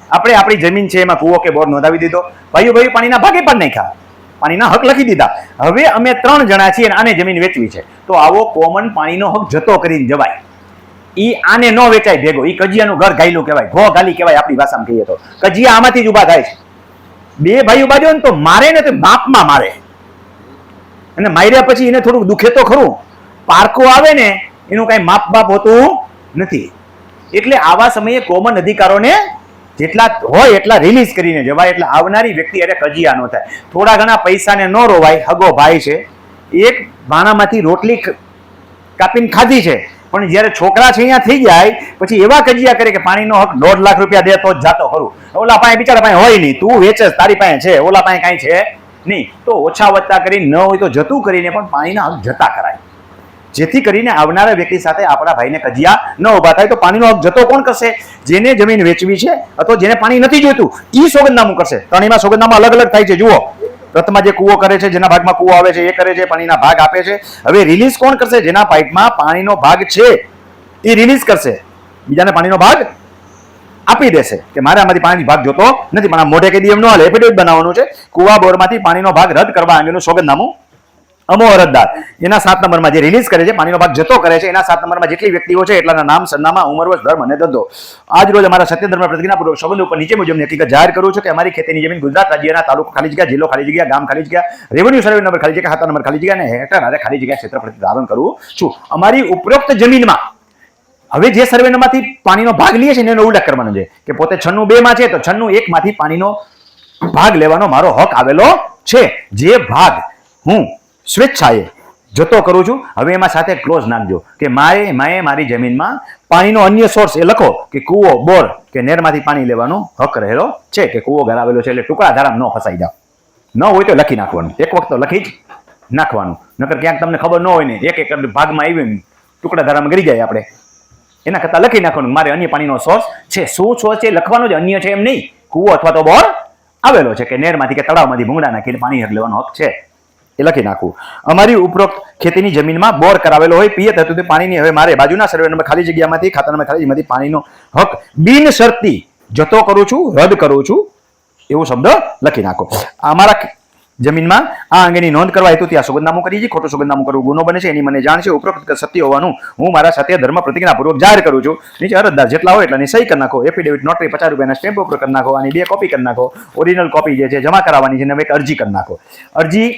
આપણે આપણી જમીન છે એમાં કૂવો કે બોર નોંધાવી દીધો, ભાઈઓ પાણીના ભાગે પણ નાખ્યા, પાણીના હક લખી દીધા. હવે અમે 3 જણા છીએ અને આને જમીન વેચવી છે, તો આવો કોમન પાણીનો હક જતો કરીને જવાય. ઈ આને ન વેચાય ભેગો, ઈ કજિયાનું ઘર ગાયલું કહેવાય, ઘો ગાલી કહેવાય આપણી ભાષામાં કહીએ તો. કજિયા આમાંથી જ ઉભા થાય છે. 2 ભાઈઓ બાજુ ને તો મારે ને તો બાપમાં મારે, અને માર્યા પછી એને થોડુંક દુખે તો ખરું. પારકો આવે ને એનું કઈ માપ બાપ હોતું નથી. એટલે આવા સમયે કોમન અધિકારોને જેટલા હોય એટલા રિલીઝ કરીને જવાય, એટલે આવનારી વ્યક્તિ અરે કજિયા ન થાય. થોડા ઘણા પૈસાને ન રોવાય, હગો ભાઈ છે, એક ભાણામાંથી રોટલી કાપીને ખાધી છે, પણ જયારે છોકરા છે અહીંયા થઈ જાય પછી એવા કજિયા કરે કે પાણીનો હક 1.5 લાખ રૂપિયા દે તો જ જાતો ખરું. ઓલા પાસે બિચારા પાસે હોય નહીં, તું વેચે તારી પાસે છે, ઓલા પાસે કાંઈ છે નહીં. તો ઓછા વત્તા કરીને ન હોય તો જતું કરીને પણ પાણીના હક જતા કરાય, જેથી કરીને આવનારા વ્યક્તિ સાથે આપણા ભાઈને કજિયા ન ઉભા થાય. તો પાણીનો હક જતો કોણ કરશે? જેને જમીન વેચવી છે અથવા જેને પાણી નથી જોઈતું ઈ સોગંદનામું કરશે. ત્રણેયમાં સોગંદનામું અલગ અલગ થાય છે. જુઓ, પ્રથમમાં જે કૂવો કરે છે, જેના ભાગમાં કૂવો આવે છે એ કરે છે, પાણીના ભાગ આપે છે. હવે રિલીઝ કોણ કરશે? જેના ભાગમાં પાણીનો ભાગ છે એ રિલીઝ કરશે, બીજાને પાણીનો ભાગ આપી દેશે કે મારે આમાંથી પાણી ભાગ જોતો નથી. પણ આ મોઢે કઈ એમ ન હાલે, એફિડેવિટ બનાવવાનું છે. કૂવા બોરમાંથી પાણીનો ભાગ રદ કરવા અંગેનું સોગંદનામું અમો અરજદાર એના 7 નંબરમાં જે રિલીઝ કરે છે, પાણીનો ભાગ જતો કરે છે, એના 7 નંબરમાં જેટલી વ્યક્તિઓ છે એટલાના નામ, સરનામા, ઉંમર, વર્ષ, ધર્મ અને ધંધો. આજ રોજ અમારા સત્ય ધર્મ પ્રતિજ્ઞાપૂર્વક સોગંદ ઉપર નીચે મુજબની હકીકત જાહેર કરું છું કે અમારી ખેતીની જમીન ગુજરાત રાજ્યના તાલુકો ખાલી જગ્યા, જિલ્લો ખાલી જગ્યા, ગામ ખાલી જગ્યા, રેવન્યુ સર્વે નંબર ખાલી જગ્યા, ખાતા નંબર ખાલી જગ્યા અને હેક્ટર આરે ખાલી જગ્યા ક્ષેત્રફળ ધારણ કરું છું. અમારી ઉપરોક્ત જમીનમાં હવે જે સર્વે નંબરમાંથી પાણીનો ભાગ લઈએ છે એનો ઉલ્લેખ કરવાનો છે કે પોતે 96(2) માં છે તો 96(1) માંથી પાણીનો ભાગ લેવાનો મારો હક આવેલો છે, જે ભાગ હું સ્વેચ્છાએ જતો કરું છું. હવે એમાં સાથે ક્લોઝ નાખજો કે મારી જમીનમાં પાણીનો અન્ય સોર્સ એ લખો કે કૂવો, બોર કે નહેરમાંથી પાણી લેવાનો હક રહેલો છે, કે કૂવો ઘરાવેલો છે. એટલે ટુકડા ધારામાં ન ફસાઈ જાવ. ન હોય તો લખી નાખવાનું, એક વખત તો લખી જ નાખવાનું, નકર ક્યાંક તમને ખબર ન હોય ને એક ભાગમાં આવી ટુકડા ધારામાં ગરી જાય આપણે, એના કરતા લખી નાખવાનું મારે અન્ય પાણીનો સોર્સ છે. શું સોર્સ છે લખવાનો જ, અન્ય છે એમ નહીં. કૂવો અથવા તો બોર આવેલો છે કે નહેરમાંથી કે તળાવમાંથી ભૂંગળા નાખીને પાણી લેવાનો હક છે, એ લખી નાખવું. અમારી ઉપરોક્ત ખેતીની જમીનમાં બોર કરાવેલો હોય, પિયત હતું તે પાણીની હવે મારે બાજુના સર્વે નંબર ખાલી જગ્યામાંથી, ખાતા નંબર ખાલી જગ્યામાંથી પાણીનો હક બિનશરતી જતો કરું છું, રદ કરું છું, એવો શબ્દ લખી નાખો. અમારા જમીનમાં આ અંગેની નોંધ કરવા હેતુ ત્યાં સોગંદનામું કરી છે. ખોટું સોગંદનામું કરવું ગુનો બને છે, એની મને જાણ છે. ઉપરોક્ત સત્ય હોવાનું હું મારા સત્ય ધર્મ પ્રતિજ્ઞાપૂર્વક જાહેર કરું છું. નીચે અરજદાર જેટલા હોય એટલાની સહી કરી નાખો. એફિડેવિટ નોટરી 50 રૂપિયાના સ્ટેમ્પ ઉપર કરી નાખો. આની 2 કોપી કરી નાખો. ઓરિજિનલ કોપી જે છે જમા કરાવવાની છે અને એક અરજી કરી નાખો. અરજી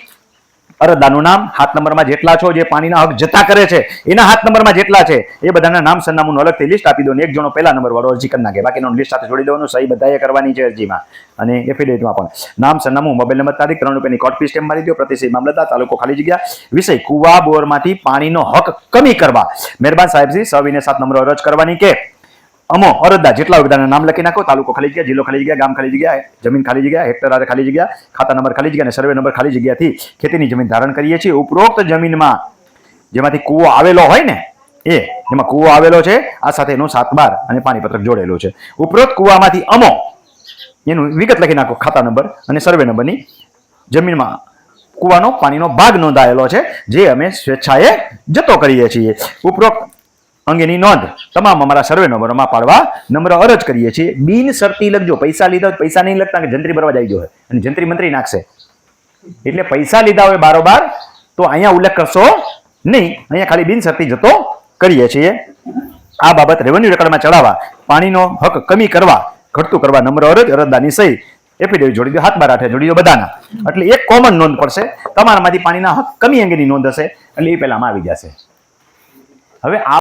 અરજદારનું નામ, 7 નંબરમાં જેટલા છો જે પાણીના હક જતા કરે છે એના 7 નંબરમાં જેટલા છે એ બધાના નામ, સરનામું અલગથી લિસ્ટ આપી દો ને એક જણો પહેલા નંબર વાળો અરજી કરી નાખે. બાકીનો લિસ્ટ સાથે જોડી દેવાનું. સહી બધાએ કરવાની છે અરજીમાં અને એફિડેવિટમાં પણ. નામ, સરનામું, મોબાઈલ નંબર, તારીખ, 3 રૂપિયાની કોર્ટ ફી સ્ટેમ્પ મારી દો. પ્રતિસહી મામલતદાર, તાલુકો ખાલી જગ્યા. વિષય કૂવા બોરમાંથી પાણીનો હક કમી કરવા. મહેરબાન સાહેબજી સવિને 7 નંબર અરજ કરવાની કે અમો અરજદાર જેટલા બધાના નામ લખી નાખો. તાલુકો ખાલી જગ્યા, જિલ્લો ખાલી જગ્યા, ગામ ખાલી જગ્યા, જમીન ખાલી જગ્યા, હેક્ટર આરે ખાલી જગ્યા, ખાતા નંબર ખાલી જગ્યા અને સર્વે નંબર ખાલી જગ્યાથી ખેતીની જમીન ધારણ કરીએ છીએ. ઉપરોક્ત જમીનમાં જેમાંથી કૂવો આવેલો હોય ને એમાં કૂવો આવેલો છે, આ સાથે એનું 7/12 અને પાણીપત્રક જોડેલું છે. ઉપરોક્ત કૂવામાંથી અમો એનું વિગત લખી નાખો, ખાતા નંબર અને સર્વે નંબરની. જમીનમાં કૂવાનો પાણીનો ભાગ નોંધાયેલો છે, જે અમે સ્વેચ્છાએ જતો કરીએ છીએ. ઉપરોક્ત અંગેની નોંધ તમામ અમારા સર્વે નંબરોમાં પાડવા નંબર અરજ કરીએ છીએ. બિનશરતી લખજો. પૈસા લીધા પૈસા નહીં લખતા કે જંત્રી ભરવા જાય જોઈએ અને જંત્રી મંત્રી નાખશે. એટલે પૈસા લીધા હોય બારોબાર તો અહીંયા ઉલ્લેખ કરશો નહીં. અહીંયા ખાલી બિનશરતી જતો કરીએ છીએ. આ બાબત રેવન્યુ રેકોર્ડમાં ચડાવવા, પાણીનો હક કમી કરવા, ઘટતું કરવા નંબર અરજ, અરજદારની સહી, એફિડેવિટ જોડી દો, 7/12 જોડી દો બધાના. એટલે એક કોમન નોંધ પડશે. તમારામાંથી પાણીના હક કમી અંગેની નોંધ હશે એટલે એ પહેલામાં આવી જશે. હવે આ